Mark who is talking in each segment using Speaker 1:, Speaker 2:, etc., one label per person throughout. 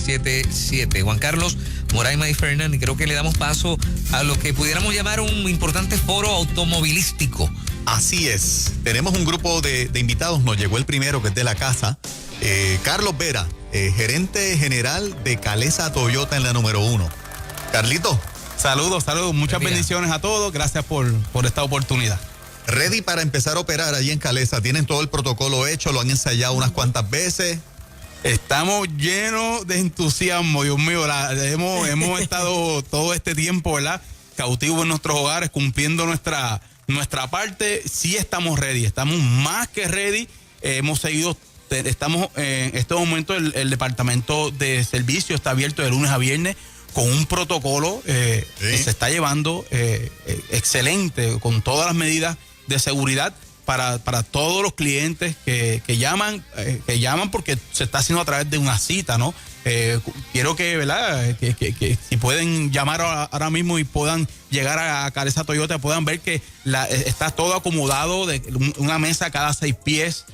Speaker 1: 777. Juan Carlos, Moraima y Fernández, creo que le damos paso a lo que pudiéramos llamar un importante foro automovilístico.
Speaker 2: Así es. Tenemos un grupo de invitados. Nos llegó el primero, que es de la casa. Carlos Vera, gerente general de Calesa Toyota en la número 1. Carlito.
Speaker 3: Saludos. Muchas bendiciones a todos. Gracias por esta oportunidad.
Speaker 2: Ready para empezar a operar allí en Calesa. Tienen todo el protocolo hecho, lo han ensayado unas cuantas veces.
Speaker 3: Estamos llenos de entusiasmo, Dios mío. Hemos estado todo este tiempo, ¿verdad?, cautivos en nuestros hogares, cumpliendo nuestra parte. Sí estamos ready, estamos más que ready. Estamos en este momento, el departamento de servicio está abierto de lunes a viernes con un protocolo que se está llevando excelente, con todas las medidas de seguridad para todos los clientes que llaman porque se está haciendo a través de una cita, ¿no? Quiero que, ¿verdad?, que si pueden llamar ahora mismo y puedan llegar a Calesa Toyota, puedan ver que está todo acomodado, de una mesa cada 6 pies.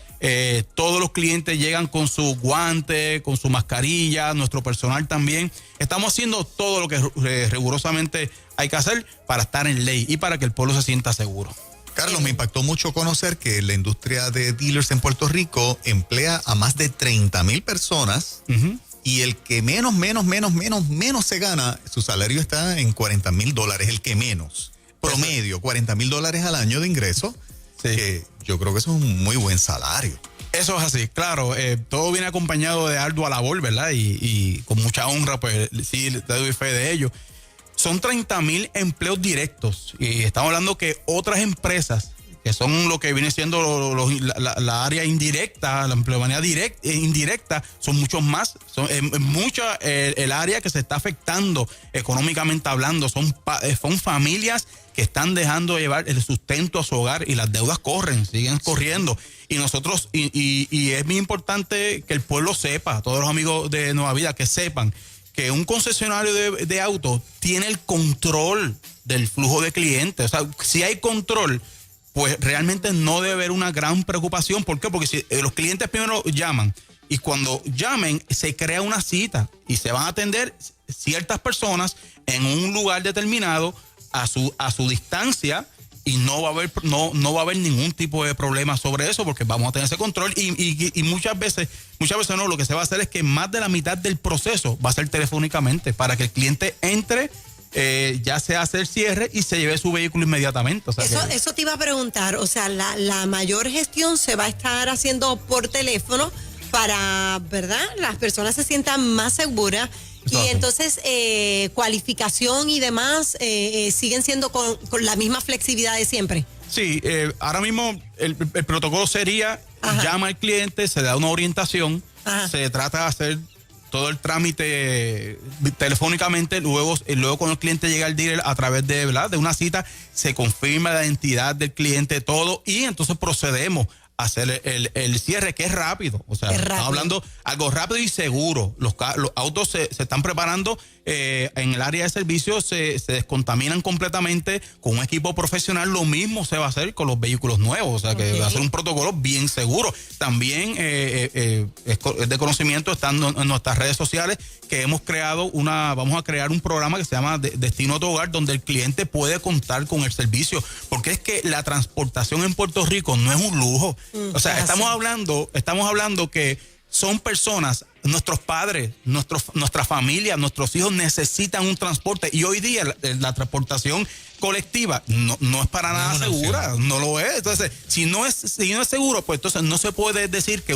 Speaker 3: Todos los clientes llegan con su guante, con su mascarilla, nuestro personal también. Estamos haciendo todo lo que rigurosamente hay que hacer para estar en ley y para que el pueblo se sienta seguro.
Speaker 2: Carlos, me impactó mucho conocer que la industria de dealers en Puerto Rico emplea a más de 30,000 personas. Uh-huh. Y el que menos se gana, su salario está en $40,000, el que menos. Promedio, $40,000 al año de ingreso. Sí. Que yo creo que eso es un muy buen salario.
Speaker 3: Eso es así, claro. Todo viene acompañado de ardua labor, ¿verdad? Y con mucha honra, pues sí, te doy fe de ello. Son 30,000 empleos directos. Y estamos hablando que otras empresas, que son lo que viene siendo la área indirecta, la empleomanía indirecta, son muchos más. Son mucha el área que se está afectando económicamente hablando. Son familias que están dejando de llevar el sustento a su hogar y las deudas siguen corriendo. Y nosotros, y es muy importante que el pueblo sepa, todos los amigos de Nueva Vida, que sepan que un concesionario de autos tiene el control del flujo de clientes. O sea, si hay control, pues realmente no debe haber una gran preocupación. ¿Por qué? Porque si los clientes primero llaman y cuando llamen se crea una cita y se van a atender ciertas personas en un lugar determinado a su distancia y no va a haber ningún tipo de problema sobre eso porque vamos a tener ese control y muchas veces no, lo que se va a hacer es que más de la mitad del proceso va a ser telefónicamente para que el cliente entre, ya se hace el cierre y se lleve su vehículo inmediatamente. O sea,
Speaker 4: eso te iba a preguntar, o sea, la mayor gestión se va a estar haciendo por teléfono para, ¿verdad?, las personas se sientan más seguras. Y entonces, cualificación y demás siguen siendo con la misma flexibilidad de siempre.
Speaker 3: Sí, ahora mismo el protocolo sería, llama al cliente, se le da una orientación, se trata de hacer todo el trámite telefónicamente, luego cuando el cliente llega al dealer a través de una cita, se confirma la identidad del cliente, todo, y entonces procedemos hacer el cierre, que es rápido. O sea, estamos hablando algo rápido y seguro. Los autos se están preparando en el área de servicio, se descontaminan completamente con un equipo profesional. Lo mismo se va a hacer con los vehículos nuevos. O sea, que va a ser un protocolo bien seguro. También es de conocimiento, estando en nuestras redes sociales, que vamos a crear un programa que se llama Destino a tu Hogar, donde el cliente puede contar con el servicio. Porque es que la transportación en Puerto Rico no es un lujo. O sea, estamos hablando que son personas, nuestros padres, nuestra familia, nuestros hijos necesitan un transporte y hoy día la transportación colectiva no es para nada segura, no lo es. Entonces, si no es seguro, pues entonces no se puede decir que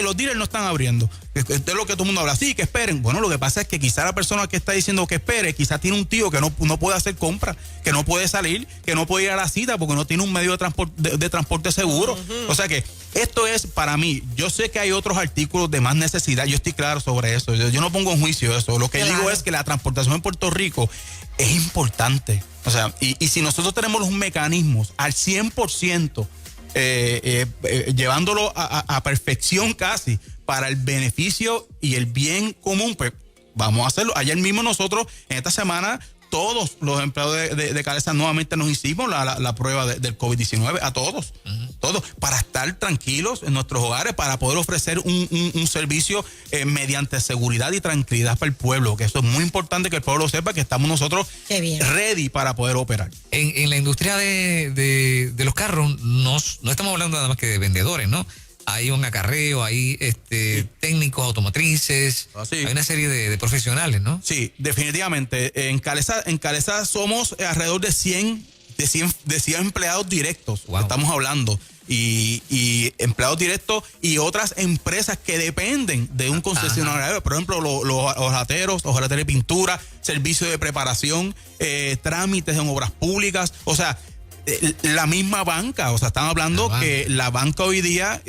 Speaker 3: los dealers no están abriendo. Es lo que todo el mundo habla. Sí, que esperen. Bueno, lo que pasa es que quizá la persona que está diciendo que espere, quizá tiene un tío que no puede hacer compra, que no puede salir, que no puede ir a la cita porque no tiene un medio de transporte seguro. Uh-huh. O sea que esto es, para mí, yo sé que hay otros artículos de más necesidad, yo estoy claro sobre eso, yo no pongo en juicio eso. Lo que digo es que la transportación en Puerto Rico es importante. O sea, y si nosotros tenemos los mecanismos al 100%, llevándolo a perfección casi, para el beneficio y el bien común, pues vamos a hacerlo. Ayer mismo nosotros, en esta semana, todos los empleados de Calesa nuevamente nos hicimos la prueba del COVID-19, a todos, todos, para estar tranquilos en nuestros hogares, para poder ofrecer un servicio mediante seguridad y tranquilidad para el pueblo, que eso es muy importante que el pueblo sepa que estamos nosotros ready para poder operar.
Speaker 1: En la industria de los carros no estamos hablando nada más que de vendedores, ¿no? Hay un acarreo, hay técnicos automotrices, hay una serie de profesionales, ¿no?
Speaker 3: Sí, definitivamente. En Calesa somos alrededor de 100 empleados directos, estamos hablando. Y empleados directos y otras empresas que dependen de un concesionario. Por ejemplo, los hojalateros de pintura, servicio de preparación, trámites en obras públicas. O sea, la misma banca. O sea, están hablando que la banca hoy día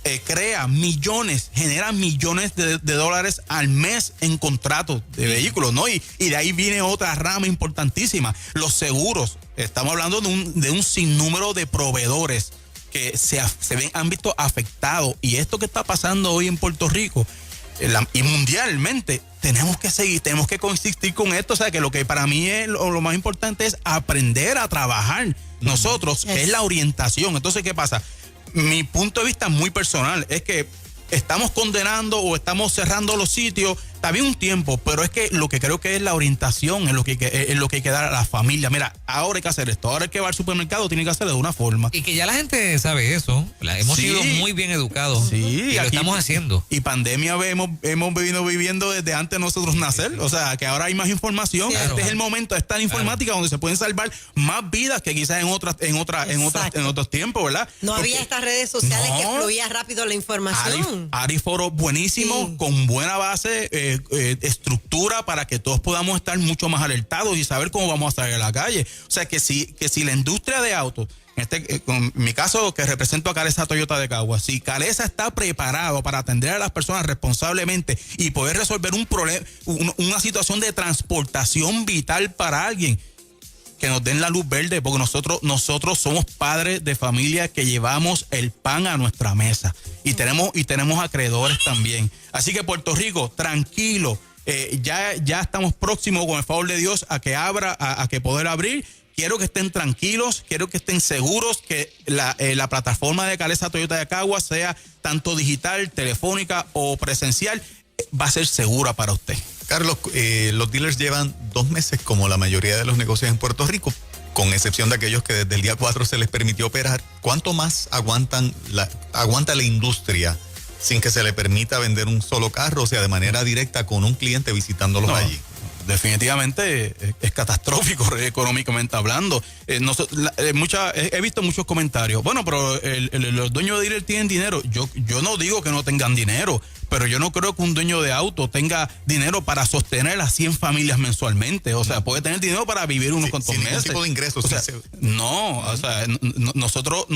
Speaker 3: genera millones de dólares al mes en contratos de vehículos, ¿no? Y de ahí viene otra rama importantísima, los seguros. Estamos hablando de un sinnúmero de proveedores que han visto afectados. Y esto que está pasando hoy en Puerto Rico y mundialmente, tenemos que consistir con esto. O sea, que lo que para mí es lo más importante es aprender a trabajar nosotros, es la orientación. Entonces, ¿qué pasa? Mi punto de vista muy personal es que estamos condenando o estamos cerrando los sitios, está bien un tiempo, pero es que lo que creo que es la orientación, es lo que hay que dar a la familia. Mira, ahora hay que hacer esto, ahora el que va al supermercado tiene que hacerlo de una forma.
Speaker 1: Y que ya la gente sabe eso, hemos sido muy bien educados y lo estamos haciendo.
Speaker 3: Y pandemia hemos venido viviendo desde antes de nosotros nacer, o sea, que ahora hay más información. Claro. Este es el momento de esta informática donde se pueden salvar más vidas que quizás en otros tiempos, ¿verdad?
Speaker 4: No había estas redes sociales que fluía rápido la información.
Speaker 3: Ariforo buenísimo, con buena base, estructura para que todos podamos estar mucho más alertados y saber cómo vamos a salir a la calle. O sea, que si la industria de autos, en mi caso que represento a Calesa Toyota de Caguas, si Calesa está preparado para atender a las personas responsablemente y poder resolver un problema, una situación de transportación vital para alguien, que nos den la luz verde, porque nosotros somos padres de familia que llevamos el pan a nuestra mesa y tenemos acreedores también. Así que Puerto Rico, tranquilo, ya estamos próximos, con el favor de Dios, a que abra, a que poder abrir. Quiero que estén tranquilos, quiero que estén seguros que la plataforma de Calesa Toyota de Caguas, sea tanto digital, telefónica o presencial, va a ser segura para usted.
Speaker 2: Carlos, los dealers llevan 2 meses como la mayoría de los negocios en Puerto Rico, con excepción de aquellos que desde el día 4 se les permitió operar. ¿Cuánto más aguanta la industria sin que se le permita vender un solo carro, o sea, de manera directa con un cliente visitándolos allí?
Speaker 3: Definitivamente es catastrófico económicamente hablando. He visto muchos comentarios. Bueno, pero los dueños de dealer tienen dinero. Yo no digo que no tengan dinero, pero yo no creo que un dueño de auto tenga dinero para sostener a 100 familias mensualmente. O sea, puede tener dinero para vivir unos cuantos meses. Sin ningún tipo
Speaker 2: de ingresos.
Speaker 3: O sea, nosotros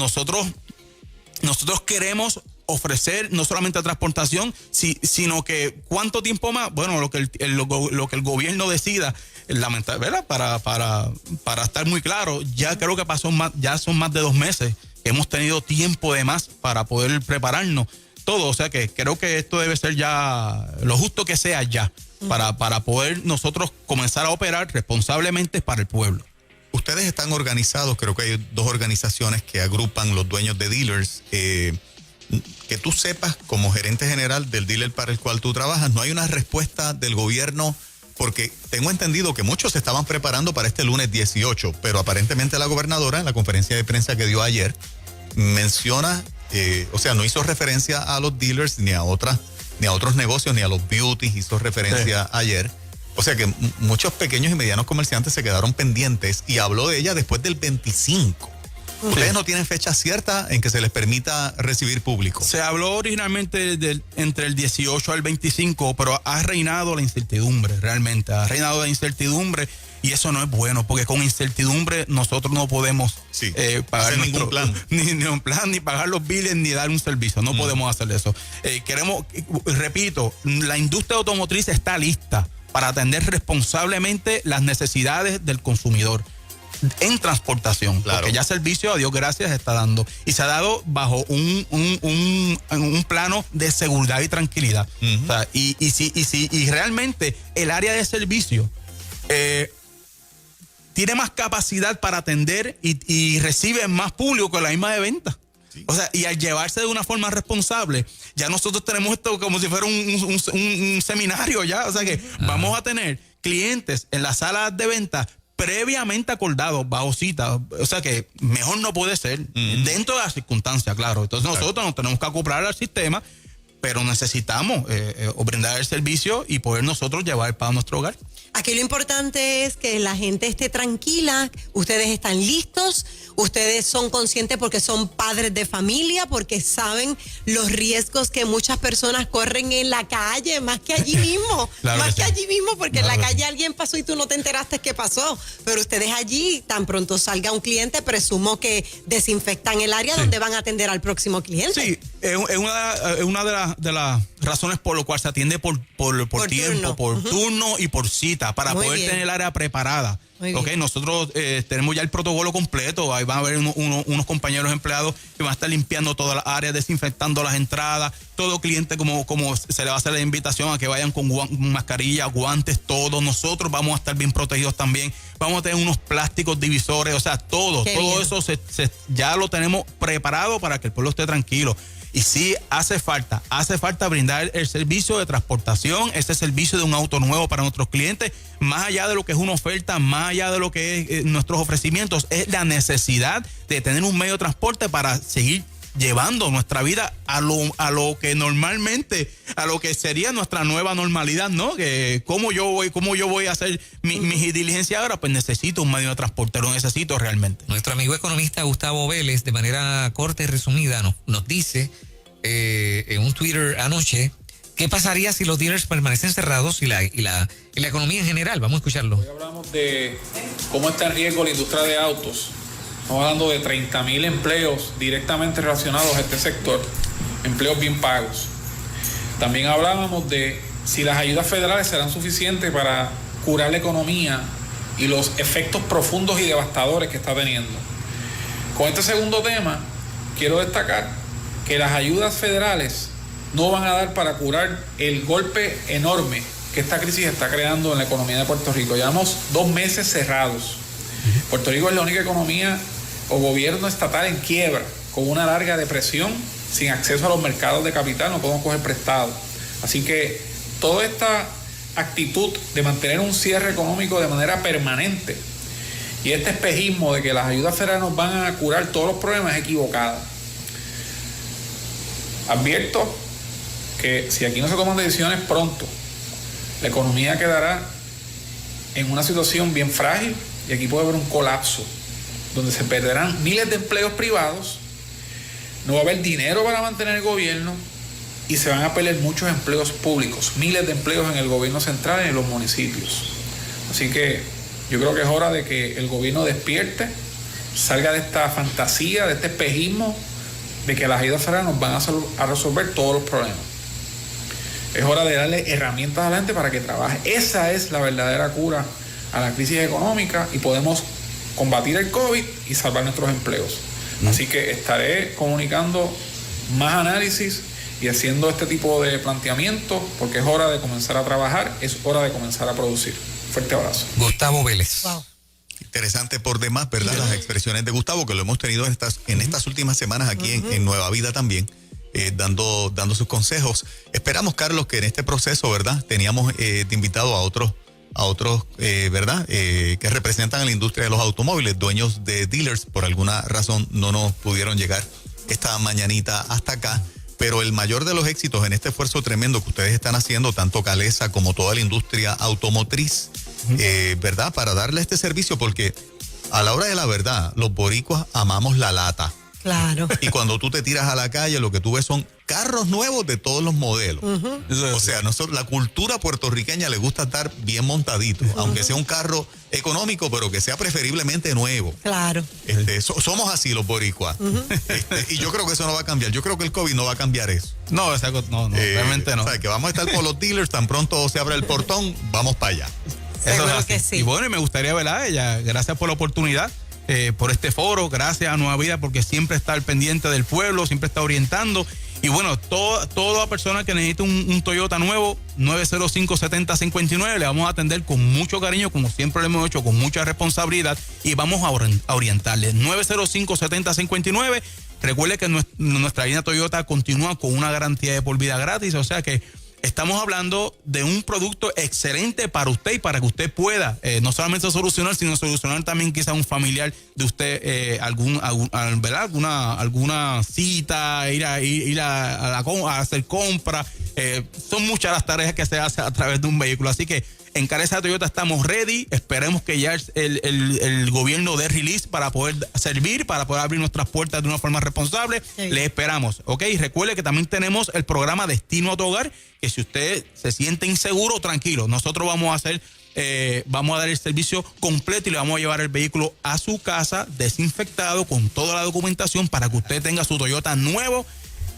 Speaker 3: queremos ofrecer no solamente transportación, sino que cuánto tiempo más, bueno, lo que el gobierno decida, ¿verdad? Para estar muy claro, ya creo que ya son más de 2 meses que hemos tenido tiempo de más para poder prepararnos todo. O sea que creo que esto debe ser ya lo justo que sea ya, para poder nosotros comenzar a operar responsablemente para el pueblo.
Speaker 2: Ustedes están organizados, creo que hay 2 organizaciones que agrupan los dueños de dealers. Que tú sepas, como gerente general del dealer para el cual tú trabajas, no hay una respuesta del gobierno, porque tengo entendido que muchos se estaban preparando para este lunes 18, pero aparentemente la gobernadora, en la conferencia de prensa que dio ayer, menciona, o sea, no hizo referencia a los dealers ni a otros negocios, ni a los beauties, hizo referencia ayer. O sea que muchos pequeños y medianos comerciantes se quedaron pendientes, y habló de ella después del 25. Ustedes no tienen fecha cierta en que se les permita recibir público.
Speaker 3: Se habló originalmente entre el 18 al 25, pero ha reinado la incertidumbre, realmente. Ha reinado la incertidumbre, y eso no es bueno, porque con incertidumbre nosotros no podemos pagar
Speaker 2: ningún plan.
Speaker 3: Ni un plan, ni pagar los biles, ni dar un servicio. No podemos hacer eso. Repito, la industria automotriz está lista para atender responsablemente las necesidades del consumidor en transportación, claro, porque ya servicio, a Dios gracias, se está dando, y se ha dado bajo un plano de seguridad y tranquilidad. O sea, y realmente el área de servicio tiene más capacidad para atender y recibe más público que la misma de venta. Sí. O sea, y al llevarse de una forma responsable, ya nosotros tenemos esto como si fuera un seminario ya. O sea que vamos a tener clientes en las salas de venta previamente acordados, bajo cita. O sea que mejor no puede ser, dentro de las circunstancias, claro. Entonces nosotros nos tenemos que acoplar al sistema, pero necesitamos brindar el servicio y poder nosotros llevar el pan a nuestro hogar.
Speaker 4: Aquí lo importante es que la gente esté tranquila, ustedes están listos, ustedes son conscientes porque son padres de familia, porque saben los riesgos que muchas personas corren en la calle, más que allí mismo, claro más que sí. Allí mismo, porque claro en la calle sí. Alguien pasó y tú no te enteraste qué pasó, pero ustedes allí, tan pronto salga un cliente, presumo que desinfectan el área sí. Donde van a atender al próximo cliente.
Speaker 3: Sí, es una de las razones por lo cual se atiende por tiempo, turno. Por turno y por cita, para muy poder bien. Tener el área preparada. Okay, nosotros tenemos ya el protocolo completo. Ahí van a haber unos compañeros empleados que van a estar limpiando todas las áreas, desinfectando las entradas. Todo cliente, como se le va a hacer la invitación a que vayan con mascarilla, guantes, todo. Nosotros vamos a estar bien protegidos también. Vamos a tener unos plásticos divisores, o sea, todo eso ya lo tenemos preparado para que el pueblo esté tranquilo. Y sí, hace falta brindar el servicio de transportación, ese servicio de un auto nuevo para nuestros clientes, más allá de lo que es una oferta, más allá de lo que es nuestros ofrecimientos, es la necesidad de tener un medio de transporte para seguir llevando nuestra vida a lo que normalmente, a lo que sería nuestra nueva normalidad, ¿no? Que cómo yo voy a hacer mi diligencia ahora, pues necesito un medio de transporte, lo necesito realmente.
Speaker 1: Nuestro amigo economista Gustavo Vélez, de manera corta y resumida, nos dice en un Twitter anoche, ¿qué pasaría si los dealers permanecen cerrados y la economía en general? Vamos a escucharlo.
Speaker 5: Hoy hablamos de cómo está en riesgo la industria de autos. Estamos hablando de 30,000 empleos directamente relacionados a este sector, empleos bien pagos. También hablábamos de si las ayudas federales serán suficientes para curar la economía y los efectos profundos y devastadores que está teniendo. Con este segundo tema, quiero destacar que las ayudas federales no van a dar para curar el golpe enorme que esta crisis está creando en la economía de Puerto Rico. Llevamos 2 meses cerrados. Puerto Rico es la única economía o gobierno estatal en quiebra, con una larga depresión, sin acceso a los mercados de capital, no podemos coger prestado. Así que toda esta actitud de mantener un cierre económico de manera permanente y este espejismo de que las ayudas federales nos van a curar todos los problemas es equivocada. Advierto que si aquí no se toman decisiones pronto, la economía quedará en una situación bien frágil y aquí puede haber un colapso donde se perderán miles de empleos privados, no va a haber dinero para mantener el gobierno y se van a perder muchos empleos públicos, miles de empleos en el gobierno central y en los municipios. Así que yo creo que es hora de que el gobierno despierte, salga de esta fantasía, de este espejismo de que las ayudas federales nos van a resolver todos los problemas. Es hora de darle herramientas a la gente para que trabaje. Esa es la verdadera cura a la crisis económica y podemos combatir el COVID y salvar nuestros empleos. Así que estaré comunicando más análisis y haciendo este tipo de planteamientos porque es hora de comenzar a trabajar, es hora de comenzar a producir. Fuerte abrazo.
Speaker 1: Gustavo Vélez. Wow.
Speaker 2: Interesante por demás, ¿verdad? Sí. Las expresiones de Gustavo, que lo hemos tenido en estas últimas semanas aquí en Nueva Vida también, dando sus consejos. Esperamos, Carlos, que en este proceso, ¿verdad? Teníamos de invitado a otros, ¿verdad? Que representan a la industria de los automóviles, dueños de dealers, por alguna razón no nos pudieron llegar esta mañanita hasta acá. Pero el mayor de los éxitos en este esfuerzo tremendo que ustedes están haciendo, tanto Calesa como toda la industria automotriz, ¿verdad? Para darle este servicio, porque a la hora de la verdad, los boricuas amamos la lata.
Speaker 4: Claro.
Speaker 2: Y cuando tú te tiras a la calle, lo que tú ves son carros nuevos de todos los modelos. O sea, la cultura puertorriqueña le gusta estar bien montadito, aunque sea un carro económico, pero que sea preferiblemente nuevo.
Speaker 4: Claro.
Speaker 2: Somos así los boricuas. Y yo creo que eso no va a cambiar. Yo creo que el COVID no va a cambiar eso.
Speaker 3: No, realmente no.
Speaker 2: O sea, que vamos a estar con los dealers, tan pronto se abra el portón, vamos para allá.
Speaker 4: Seguro que sí.
Speaker 3: Y bueno, y me gustaría, ¿verdad? Gracias por la oportunidad. Por este foro, gracias a Nueva Vida porque siempre está al pendiente del pueblo, siempre está orientando Y bueno, toda persona que necesite un Toyota nuevo, 905-7059, le vamos a atender con mucho cariño, como siempre lo hemos hecho, con mucha responsabilidad, y vamos a orientarle. 905-7059. Recuerde que nuestra línea Toyota continúa con una garantía de por vida gratis, o sea que estamos hablando de un producto excelente para usted y para que usted pueda no solamente solucionar, sino solucionar también quizá un familiar de usted, ¿verdad? alguna cita, ir a hacer compra. Son muchas las tareas que se hacen a través de un vehículo. Así que en Careza Toyota estamos ready. Esperemos que ya el gobierno dé release para poder servir, para poder abrir nuestras puertas de una forma responsable. Sí. Le esperamos, ¿ok? Y recuerde que también tenemos el programa Destino a tu Hogar, que si usted se siente inseguro, tranquilo. Nosotros vamos a dar el servicio completo y le vamos a llevar el vehículo a su casa desinfectado con toda la documentación para que usted tenga su Toyota nuevo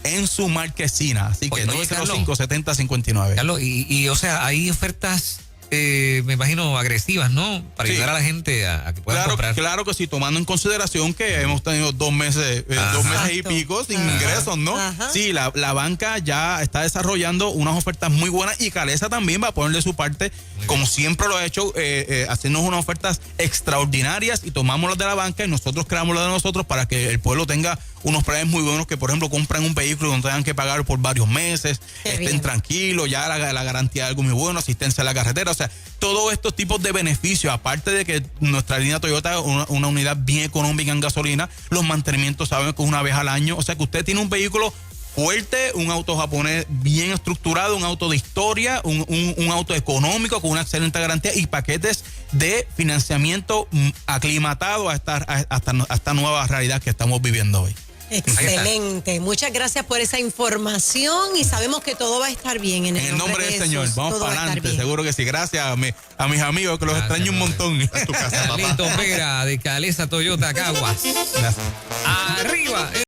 Speaker 3: en su marquesina. Así que 905-7059.
Speaker 1: Carlos, y o sea, hay ofertas me imagino agresivas, ¿no? Para ayudar a la gente a que puedan comprar.
Speaker 3: Claro que sí, tomando en consideración que hemos tenido 2 meses, 2 meses y pico sin ingresos, ¿no? Ajá. Sí, la banca ya está desarrollando unas ofertas muy buenas y Careza también va a ponerle su parte, como siempre lo ha hecho, hacernos unas ofertas extraordinarias y tomamos las de la banca y nosotros creamos las de nosotros para que el pueblo tenga unos planes muy buenos, que por ejemplo compran un vehículo donde tengan que pagar por varios meses, estén tranquilos, ya la garantía de algo muy bueno, asistencia a la carretera, o sea, todos estos tipos de beneficios, aparte de que nuestra línea Toyota es una unidad bien económica en gasolina, los mantenimientos saben que es una vez al año, o sea que usted tiene un vehículo fuerte, un auto japonés bien estructurado, un auto de historia, un auto económico con una excelente garantía y paquetes de financiamiento aclimatado a esta nueva realidad que estamos viviendo hoy.
Speaker 4: Excelente, muchas gracias por esa información y sabemos que todo va a estar bien en el nombre del
Speaker 3: Señor. Vamos para adelante, seguro que sí. Gracias a mis amigos que los extraño un montón.
Speaker 1: A tu casa, papá. Vera de Careza Toyota Caguas. Arriba.